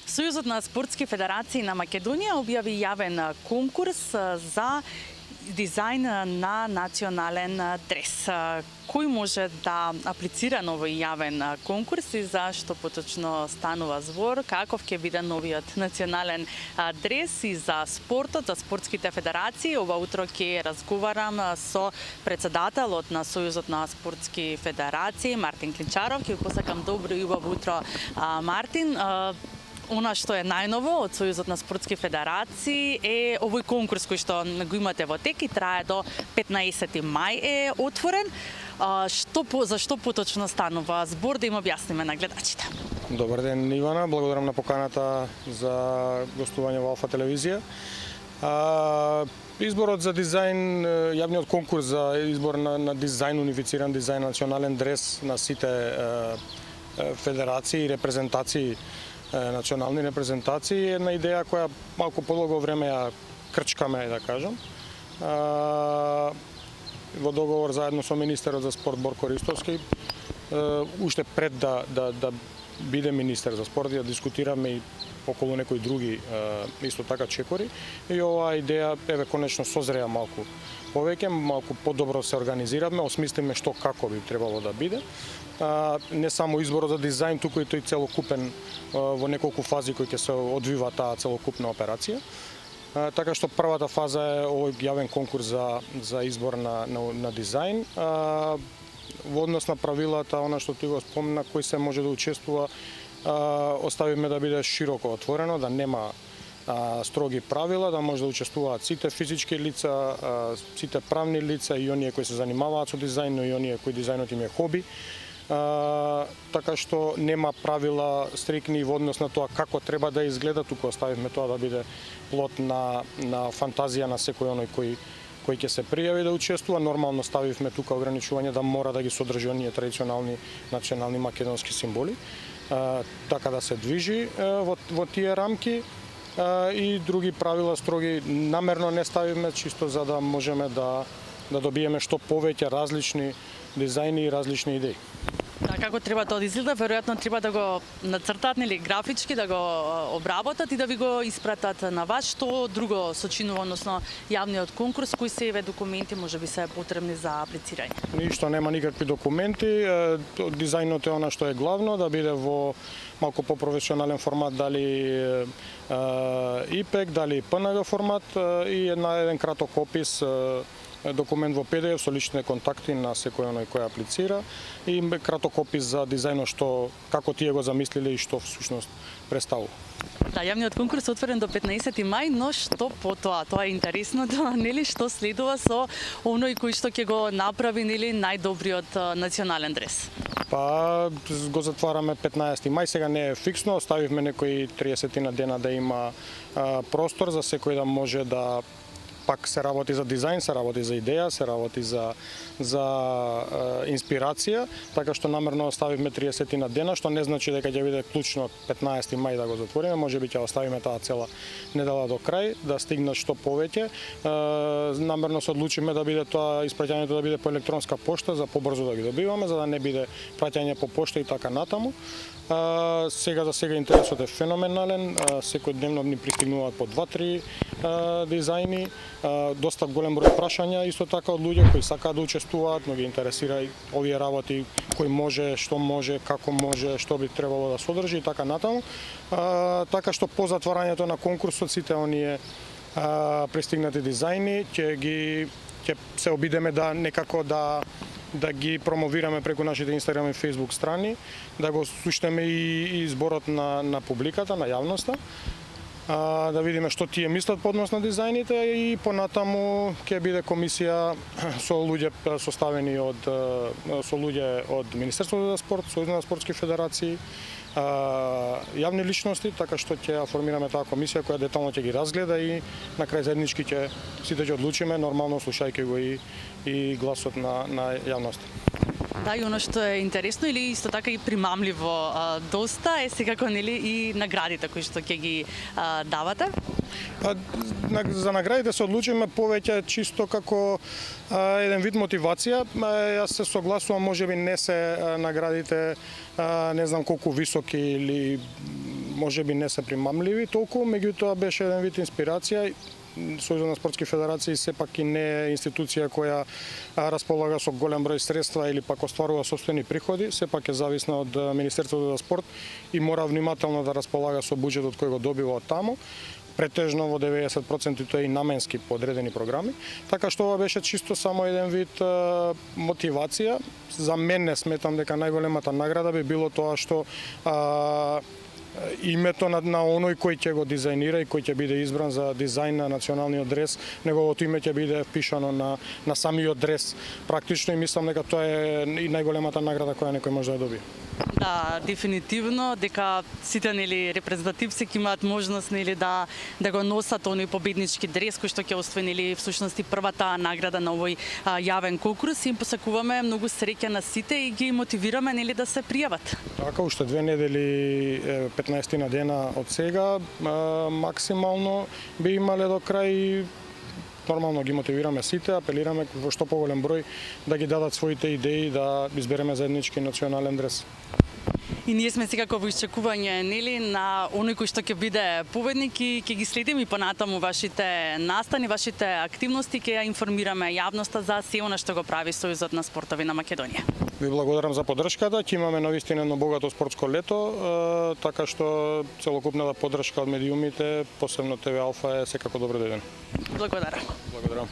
Сојузот на спортски федерации на Македонија објави јавен конкурс за дизајн на национален дрес. Кој може да аплицира на овој јавен конкурс и зашто поточно станува збор, каков ќе биде новиот национален дрес и за спортот, за спортските федерации. Ова утро ќе разговарам со председателот на Сојузот на спортски федерации Мартин Клинчаров. Ќе ви посакам добро и убаво утро, Мартин. Она што е најново од Сојузот на спортски федерации е овој конкурс кој што го имате во тек и трае до 15 мај е отворен. Зашто поточно станува збор, да им објасниме на гледачите? Добар ден, Ивана, благодарам на поканата за гостување во Алфа телевизија. Изборот за дизајн, јавниот конкурс за избор на дизајн, унифициран дизајн, национален дрес на сите федерации и репрезентации, национални репрезентации, е една идеја која малку подолго време ја крчкаме, да кажам. Во договор заедно со министерот за спорт Борко Ристовски, уште пред да биде министер за спорт, ја дискутираме и околу некои други исто така чекори, и оваа идеја еве конечно созреа малку повеќе, малку подобро се организираме, осмислиме што како би требало да биде. Не само изборот за дизајн, туку и тој целокупен во неколку фази кои ќе се одвива таа целокупна операција. Така што првата фаза е овој јавен конкурс за избор на дизајн. Во однос на правилата, она што ти го спомна, кој се може да учествува, оставиме да биде широко отворено, да нема строги правила, да може да учествуваат сите физички лица, сите правни лица и оние кои се занимаваат со дизајн, но и оние кои дизајнот им е хоби. Така што нема правила стрикни во однос на тоа како треба да изгледа, туку оставивме тоа да биде плод на фантазија на секој оној кој ќе се пријави да учествува. Нормално ставивме тука ограничување да мора да ги содржи оние традиционални национални македонски символи, така да се движи во тие рамки, и други правила строги намерно не ставивме, чисто за да можеме да добиеме што повеќе различни дизајни и различни идеи. Да, како треба тоа да изгледа, веројатно треба да го нацртат, нели, графички, да го обработат и да ви го испратат на вас. Што друго сочинува, односно јавниот конкурс, кои се еве документи можеби се потребни за аплицирање? Ништо, нема никакви документи. Дизајнот е она што е главно, да биде во малку по-професионален формат, дали ИПЕК, дали ПНГ формат, и еден краток опис, документ во PDF со лични контакти на секој оној кој аплицира, и краток опис за дизајнот, што како тие го замислиле и што всушност представува. Да, јавниот конкурс е отворен до 15 мај, но што потоа? Тоа е интересното, нели, што следува со оној кој што ќе го направи, нели, најдобриот национален дрес? Па го затвараме 15 мај, сега не е фиксно, оставивме некои 30 на дена да има простор за секој да може да пак се работи за дизајн, се работи за идеја, се работи за инспирација, така што намерно оставивме 30 на дена, што не значи дека ќе биде клучно 15 мај да го затвориме, можеби ќе оставиме таа цела недела до крај, да стигнат што повеќе. Намерно се одлучиме да биде тоа испраќањето да биде по електронска пошта, за побрзо да ги добиваме, за да не биде праќање по пошта и така натаму. Сега за сега интересот е феноменален, секојдневно ни пристигнуваат по 2-3 дизајни, доста голем број прашања исто така од луѓе кои сакаат да учествуваат, но ги интересира и овие работи, кој може, што може, како може, што би требало да содржи и така натаму. Така што по затварањето на конкурсот сите оние пристигнати дизајни ќе се обидеме да некако да ги промовираме преку нашите Инстаграм и Фејсбук страни, да го суштеме и зборот на публиката, на јавноста, да видиме што тие мислат по однос на дизајните, и понатаму ќе биде комисија со луѓе составени со луѓе од Министерството за спорт, Сојузот на спортски федерации, јавни личности, така што ќе формираме таа комисија која детално ќе ги разгледа и на крај заеднички сите ќе одлучиме, нормално слушајќи го и гласот на јавноста. Да, и оно што е интересно или исто така и примамливо доста е секако, нели, и наградите кои што ќе ги давате? За наградите се одлучиме повеќе чисто како еден вид мотивација. Јас се согласувам, можеби не се наградите не знам колку високи или можеби не се примамливи толку, меѓутоа беше еден вид инспирација. Сојузот на спортски федерации сепак и не е институција која располага со голем број средства или пак остварува сопствени приходи, сепак е зависна од Министерството за спорт и мора внимателно да располага со буџетот кој го добива од таму. Претежно во 90% тоа е и наменски подредени програми, така што ова беше чисто само еден вид мотивација. За мене сметам дека најголемата награда би било тоа што името на оној кој ќе го дизајнира и кој ќе биде избран за дизајн на националниот дрес, неговото име ќе биде впишано на самиот дрес. Практично и мислам дека тоа е и најголемата награда која некој може да добие. Да, дефинитивно, дека сите репрезентативци ќе имаат можност да го носат оној победнички дрес кој што ќе освои всушност и првата награда на овој јавен конкурс. Им посакуваме многу среќа на сите и ги мотивираме да се пријават. Така, уште 2 недели, 15 на дена од сега, максимално би имале до крај и нормално ги мотивираме сите, апелираме во што поголем број да ги дадат своите идеи да избереме заеднички национален дрес. И ние сме секако во исчекување на оној кој што ќе биде победник и ќе ги следиме и понатаму вашите настани, вашите активности, ќе ја информираме јавноста за се она што го прави Сојузот на спортови на Македонија. Ви благодарам за поддршката, ќе имаме навистина едно богато спортско лето, така што целокупната поддршка од медиумите, посебно ТВ Алфа е секако добро дојдена. Благодарам. Благодарам.